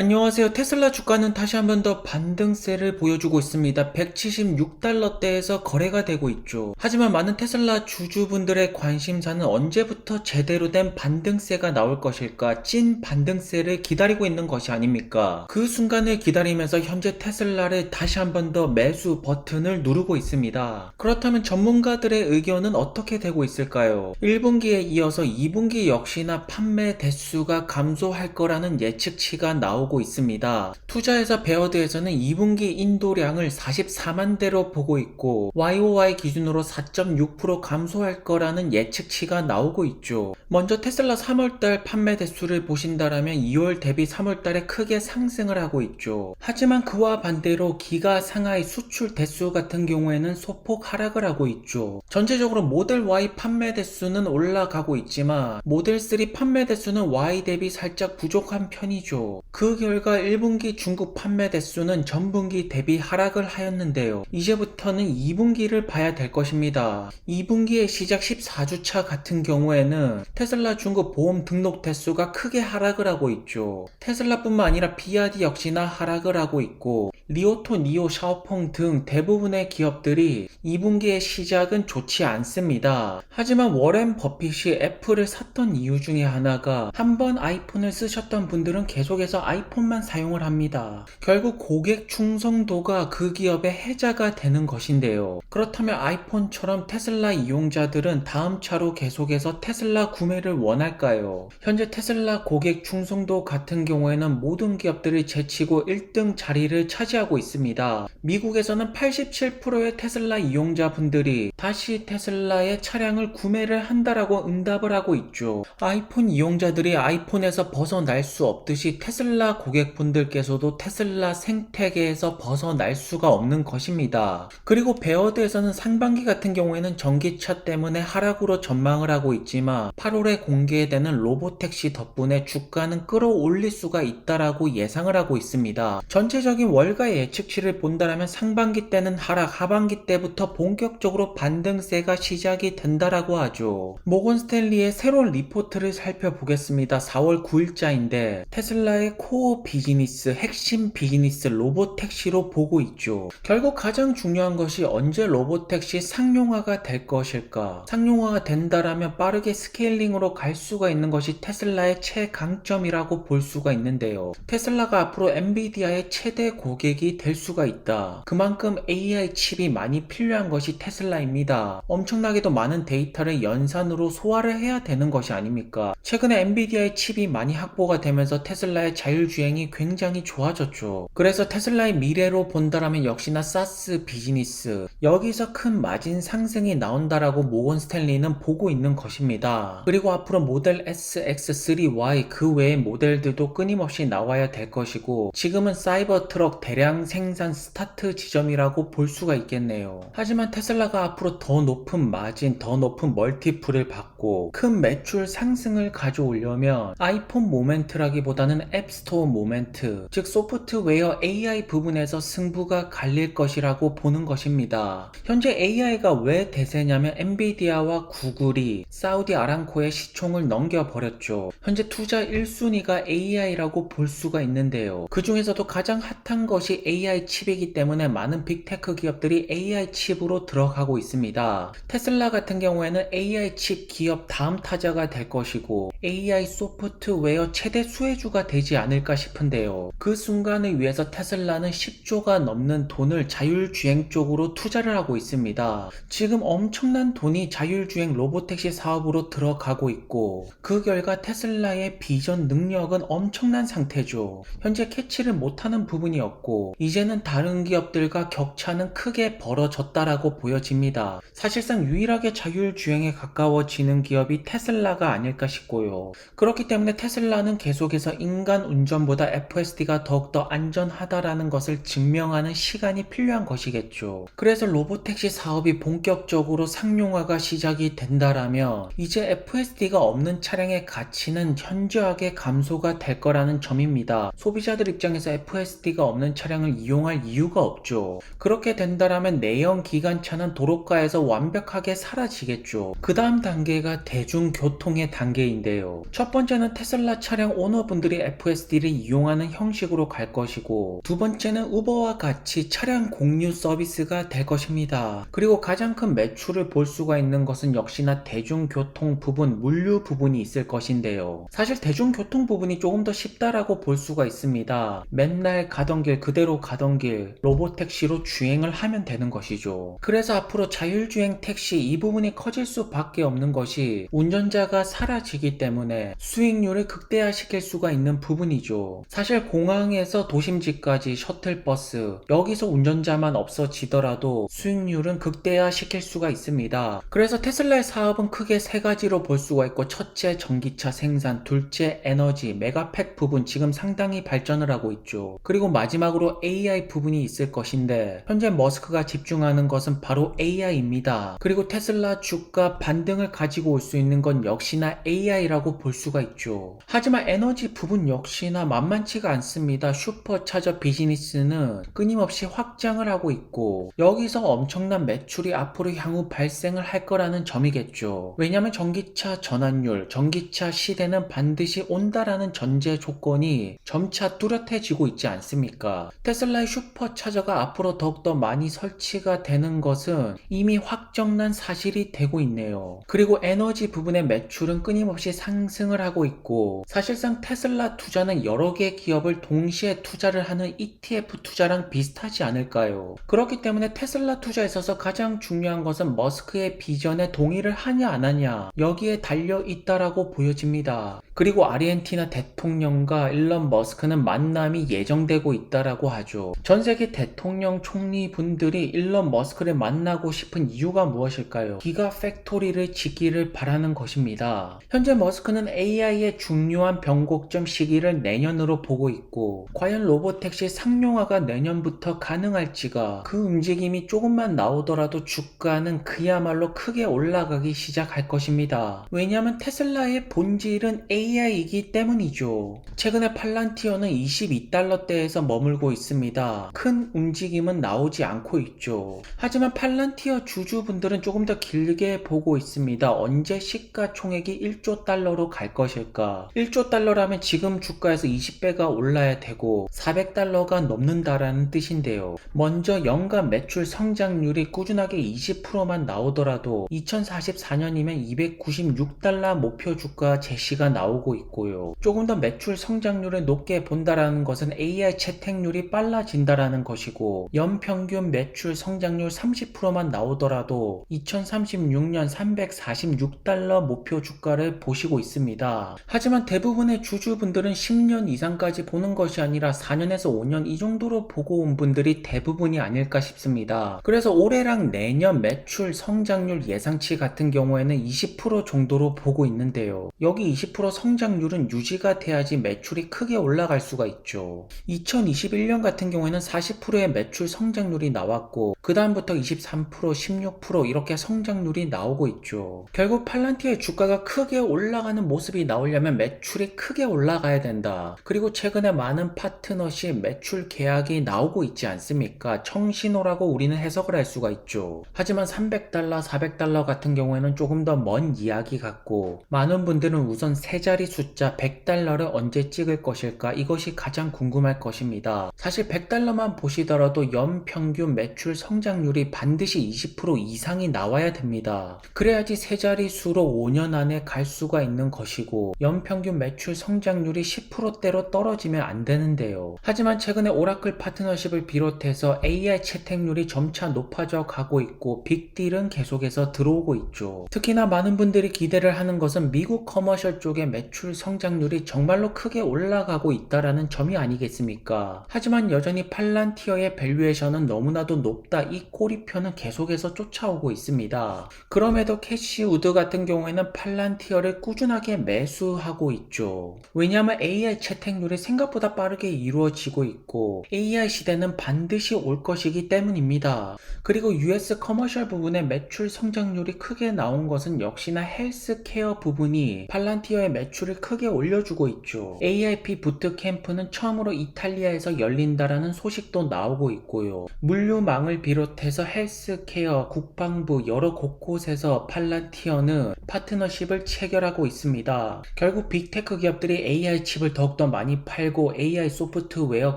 안녕하세요. 테슬라 주가는 다시 한 번 더 반등세를 보여주고 있습니다. 176달러대에서 거래가 되고 있죠. 하지만 많은 테슬라 주주분들의 관심사는 언제부터 제대로 된 반등세가 나올 것일까? 찐 반등세를 기다리고 있는 것이 아닙니까? 그 순간을 기다리면서 현재 테슬라를 다시 한 번 더 매수 버튼을 누르고 있습니다. 그렇다면 전문가들의 의견은 어떻게 되고 있을까요? 1분기에 이어서 2분기 역시나 판매 대수가 감소할 거라는 예측치가 나오고 있습니다. 투자회사 베어드에서는 2분기 인도량을 44만 대로 보고 있고 YOY 기준으로 4.6% 감소할 거라는 예측치가 나오고 있죠. 먼저 테슬라 3월달 판매 대수를 보신다라면 2월 대비 3월달에 크게 상승을 하고 있죠. 하지만 그와 반대로 기가 상하이 수출 대수 같은 경우에는 소폭 하락을 하고 있죠. 전체적으로 모델 Y 판매 대수는 올라가고 있지만 모델 3 판매 대수는 Y 대비 살짝 부족한 편이죠. 그 결과 1분기 중국 판매 대수는 전분기 대비 하락을 하였는데요. 이제부터는 2분기를 봐야 될 것입니다. 2분기의 시작 14주차 같은 경우에는 테슬라 중국 보험 등록 대수가 크게 하락을 하고 있죠. 테슬라뿐만 아니라 비아디 역시나 하락을 하고 있고 리오토, 니오, 샤오펑 등 대부분의 기업들이 2분기의 시작은 좋지 않습니다. 하지만 워렌 버핏이 애플을 샀던 이유 중에 하나가 한번 아이폰을 쓰셨던 분들은 계속해서 아이폰만 사용을 합니다. 결국 고객 충성도가 그 기업의 해자가 되는 것인데요. 그렇다면 아이폰처럼 테슬라 이용자들은 다음 차로 계속해서 테슬라 구매를 원할까요? 현재 테슬라 고객 충성도 같은 경우에는 모든 기업들이 제치고 1등 자리를 차지하고 있습니다. 미국에서는 87%의 테슬라 이용자분들이 다시 테슬라의 차량을 구매를 한다라고 응답을 하고 있죠. 아이폰 이용자들이 아이폰에서 벗어날 수 없듯이 테슬라 고객분들께서도 테슬라 생태계에서 벗어날 수가 없는 것입니다. 그리고 베어드에서는 상반기 같은 경우에는 전기차 때문에 하락으로 전망을 하고 있지만 8월에 공개되는 로보택시 덕분에 주가는 끌어올릴 수가 있다라고 예상을 하고 있습니다. 전체적인 월가 예측치를 본다면 상반기 때는 하락, 하반기 때부터 본격적으로 반등세가 시작이 된다라고 하죠. 모건 스탠리의 새로운 리포트를 살펴보겠습니다. 4월 9일자인데 테슬라의 코어 비즈니스, 핵심 비즈니스 로보택시로 보고 있죠. 결국 가장 중요한 것이 언제 로보택시 상용화가 될 것일까? 상용화가 된다라면 빠르게 스케일링으로 갈 수가 있는 것이 테슬라의 최강점이라고 볼 수가 있는데요. 테슬라가 앞으로 엔비디아의 최대 고객이 될 수가 있다. 그만큼 AI 칩이 많이 필요한 것이 테슬라입니다. 엄청나게도 많은 데이터를 연산으로 소화를 해야 되는 것이 아닙니까? 최근에 엔비디아의 칩이 많이 확보가 되면서 테슬라의 자율주행이 굉장히 좋아졌죠. 그래서 테슬라의 미래로 본다라면 역시나 사스 비즈니스, 여기서 큰 마진 상승이 나온다라고 모건 스탠리는 보고 있는 것입니다. 그리고 앞으로 모델 S, X3, Y 그 외의 모델들도 끊임없이 나와야 될 것이고 지금은 사이버 트럭 대량 생산 스타트 지점이라고 볼 수가 있겠네요. 하지만 테슬라가 앞으로 더 높은 마진, 더 높은 멀티플을 받고 큰 매출 상승을 가져오려면 아이폰 모멘트라기보다는 앱스토어 모멘트, 즉 소프트웨어 AI 부분에서 승부가 갈릴 것이라고 보는 것입니다. 현재 AI가 왜 대세냐면 엔비디아와 구글이 사우디 아람코의 시총을 넘겨버렸죠. 현재 투자 1순위가 AI라고 볼 수가 있는데요. 그 중에서도 가장 핫한 것이 AI 칩이기 때문에 많은 빅테크 기업들이 AI 칩으로 들어가고 있습니다. 테슬라 같은 경우에는 AI 칩 기업 다음 타자가 될 것이고 AI 소프트웨어 최대 수혜주가 되지 않을까 싶은데요. 그 순간을 위해서 테슬라는 10조가 넘는 돈을 자율주행 쪽으로 투자를 하고 있습니다. 지금 엄청난 돈이 자율주행 로보택시 사업으로 들어가고 있고 그 결과 테슬라의 비전 능력은 엄청난 상태죠. 현재 캐치를 못하는 부분이 없고 이제는 다른 기업들과 격차는 크게 벌어졌다라고 보여집니다. 사실상 유일하게 자율주행에 가까워지는 기업이 테슬라가 아닐까 싶고요. 그렇기 때문에 테슬라는 계속해서 인간 운전보다 FSD가 더욱더 안전하다라는 것을 증명하는 시간이 필요한 것이겠죠. 그래서 로보택시 사업이 본격적으로 상용화가 시작이 된다라면 이제 FSD가 없는 차량의 가치는 현저하게 감소가 될 거라는 점입니다. 소비자들 입장에서 FSD가 없는 차량 차량을 이용할 이유가 없죠. 그렇게 된다라면 내연 기관차는 도로가에서 완벽하게 사라지겠죠. 그 다음 단계가 대중교통의 단계인데요. 첫 번째는 테슬라 차량 오너분들이 FSD를 이용하는 형식으로 갈 것이고, 두 번째는 우버와 같이 차량 공유 서비스가 될 것입니다. 그리고 가장 큰 매출을 볼 수가 있는 것은 역시나 대중교통 부분, 물류 부분이 있을 것인데요. 사실 대중교통 부분이 조금 더 쉽다라고 볼 수가 있습니다. 맨날 가던 길 그대로 가던 길 로보택시로 주행을 하면 되는 것이죠. 그래서 앞으로 자율주행 택시 이 부분이 커질 수밖에 없는 것이 운전자가 사라지기 때문에 수익률을 극대화시킬 수가 있는 부분이죠. 사실 공항에서 도심지까지 셔틀버스, 여기서 운전자만 없어지더라도 수익률은 극대화시킬 수가 있습니다. 그래서 테슬라의 사업은 크게 세 가지로 볼 수가 있고, 첫째 전기차 생산, 둘째 에너지, 메가팩 부분 지금 상당히 발전을 하고 있죠. 그리고 마지막으로 AI 부분이 있을 것인데, 현재 머스크가 집중하는 것은 바로 AI입니다. 그리고 테슬라 주가 반등을 가지고 올 수 있는 건 역시나 AI라고 볼 수가 있죠. 하지만 에너지 부분 역시나 만만치가 않습니다. 슈퍼차저 비즈니스는 끊임없이 확장을 하고 있고, 여기서 엄청난 매출이 앞으로 향후 발생을 할 거라는 점이겠죠. 왜냐하면 전기차 전환율, 전기차 시대는 반드시 온다라는 전제 조건이 점차 뚜렷해지고 있지 않습니까? 테슬라의 슈퍼차저가 앞으로 더욱더 많이 설치가 되는 것은 이미 확정난 사실이 되고 있네요. 그리고 에너지 부분의 매출은 끊임없이 상승을 하고 있고, 사실상 테슬라 투자는 여러 개의 기업을 동시에 투자를 하는 ETF 투자랑 비슷하지 않을까요? 그렇기 때문에 테슬라 투자에 있어서 가장 중요한 것은 머스크의 비전에 동의를 하냐 안 하냐, 여기에 달려 있다라고 보여집니다. 그리고 아르헨티나 대통령과 일론 머스크는 만남이 예정되고 있다라고 하죠. 전 세계 대통령 총리 분들이 일론 머스크를 만나고 싶은 이유가 무엇일까요? 기가 팩토리를 짓기를 바라는 것입니다. 현재 머스크는 AI의 중요한 변곡점 시기를 내년으로 보고 있고, 과연 로보택시 상용화가 내년부터 가능할지가, 그 움직임이 조금만 나오더라도 주가는 그야말로 크게 올라가기 시작할 것입니다. 왜냐하면 테슬라의 본질은 AI이기 때문이죠. 최근에 팔란티어는 22달러대에서 머물고 있습니다. 큰 움직임은 나오지 않고 있죠. 하지만 팔란티어 주주분들은 조금 더 길게 보고 있습니다. 언제 시가총액이 1조 달러로 갈 것일까? 1조 달러라면 지금 주가에서 20배가 올라야 되고 400달러가 넘는다라는 뜻인데요. 먼저 연간 매출 성장률이 꾸준하게 20%만 나오더라도 2044년이면 296달러 목표 주가 제시가 나오고 있고요. 조금 더 매출 성장률을 높게 본다라는 것은 AI 채택률이 빨라진다라는 것이고, 연평균 매출 성장률 30%만 나오더라도 2036년 346달러 목표 주가를 보시고 있습니다. 하지만 대부분의 주주분들은 10년 이상까지 보는 것이 아니라 4년에서 5년 이 정도로 보고 온 분들이 대부분이 아닐까 싶습니다. 그래서 올해랑 내년 매출 성장률 예상치 같은 경우에는 20% 정도로 보고 있는데요. 여기 20% 성장률은 유지가 돼야지 매출이 크게 올라갈 수가 있죠. 2021년 같은 경우에는 40%의 매출 성장률이 나왔고, 그 다음부터 23%, 16% 이렇게 성장률이 나오고 있죠. 결국 팔란티어의 주가가 크게 올라가는 모습이 나오려면 매출이 크게 올라가야 된다. 그리고 최근에 많은 파트너십 매출 계약이 나오고 있지 않습니까? 청신호라고 우리는 해석을 할 수가 있죠. 하지만 300달러, 400달러 같은 경우에는 조금 더 먼 이야기 같고, 많은 분들은 우선 세 자리 숫자 100달러를 언제 찍을 것일까, 이것이 가장 궁금할 것입니다. 사실 100달러만 보시더라도 연평균 매출 성장률이 반드시 20% 이상이 나와야 됩니다. 그래야지 세 자리 수로 5년 안에 갈 수가 있는 것이고, 연평균 매출 성장률이 10%대로 떨어지면 안 되는데요. 하지만 최근에 오라클 파트너십을 비롯해서 AI 채택률이 점차 높아져 가고 있고, 빅딜은 계속해서 들어오고 있죠. 특히나 많은 분들이 기대를 하는 것은 미국 커머셜 쪽의 매출 성장률이 정말로 크게 올라가고 있다라는 점이 아니겠습니까? 하지만 여전히 팔란티어의 밸류에이션은 너무나도 높다, 이 꼬리표는 계속해서 쫓아오고 있습니다. 그럼에도 캐시 우드 같은 경우에는 팔란티어를 꾸준하게 매수하고 있죠. 왜냐하면 AI 채택률이 생각보다 빠르게 이루어지고 있고, AI 시대는 반드시 올 것이기 때문입니다. 그리고 US 커머셜 부분의 매출 성장률이 크게 나온 것은 역시나 헬스케어 부분이 팔란티어의 매출 매출을 크게 올려주고 있죠. AIP 부트캠프는 처음으로 이탈리아에서 열린다라는 소식도 나오고 있고요. 물류망을 비롯해서 헬스케어, 국방부 여러 곳곳에서 팔란티어는 파트너십을 체결하고 있습니다. 결국 빅테크 기업들이 AI 칩을 더욱더 많이 팔고 AI 소프트웨어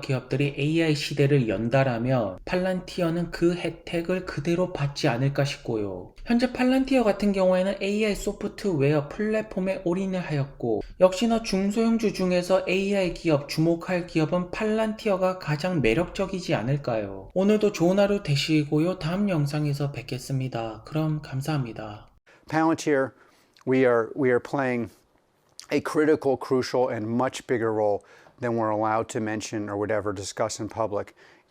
기업들이 AI 시대를 연다라면 팔란티어는 그 혜택을 그대로 받지 않을까 싶고요. 현재 팔란티어 같은 경우에는 AI 소프트웨어 플랫폼에 올인을 하였고 역시나 중소형주 중에서 AI 기업 주목할 기업은 팔란티어가 가장 매력적이지 않을까요? 오늘도 좋은 하루 되시고요. 다음 영상에서 뵙겠습니다. 그럼 감사합니다. Palantir, we are playing a critical, crucial, and much bigger role than we're allowed to mention or would ever discuss in public